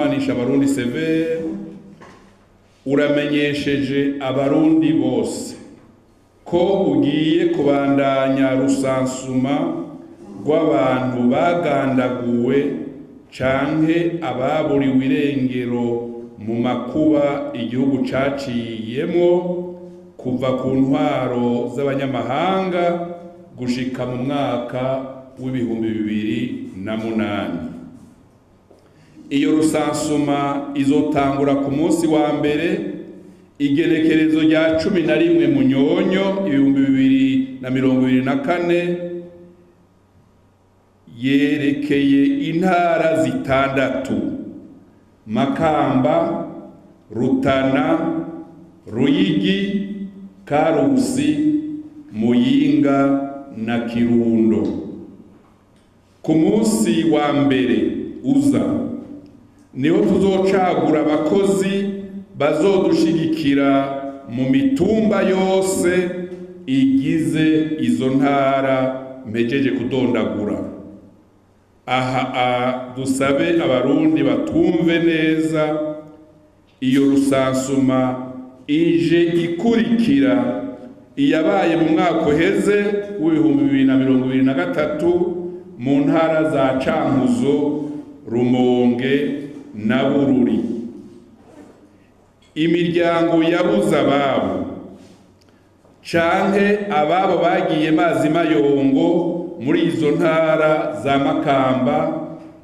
nywanisha abarundi severe uramenyesheje abarundi bose ko ugiye kubandanya rusansuma rw'abantu bagandaguwe canke ababuriwe irengero mu makuba igihugu caciyemwo kuva ku ntwaro z'abanyamahanga gushika mu mwaka w'ibihumbi 2008. Iyo rusansuma izotangura ku munsi wa mbere igenekerezo rya 11 Munyonyo 2024 yerekeye intara zitandatu: Makamba, Rutana, Ruyigi, Karusi, Muyinga na Kirundo. Ku munsi wa mbere uza niho tuzocagura abakozi bazodushigikira mu mitumba yose igize izo ntara mpejeje kudondagura. Aha dusabe abarundi batumve neza, iyo rusansuma ije ikurikira iyabaye mu mwaka uheze w'ibihumbi 2023 mu ntara za Cankuzo, Rumonge na Bururi. Imiryango yabuze ababo canke ababo bagiye mazi mayongo muri izo ntara za Makamba,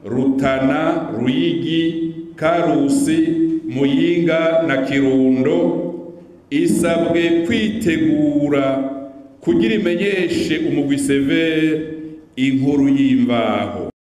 Rutana, Ruyigi, Karusi, Muyinga na Kirundo isabwe kwitegura kugira imenyeshe umugwi severe inkuru y'imvaho.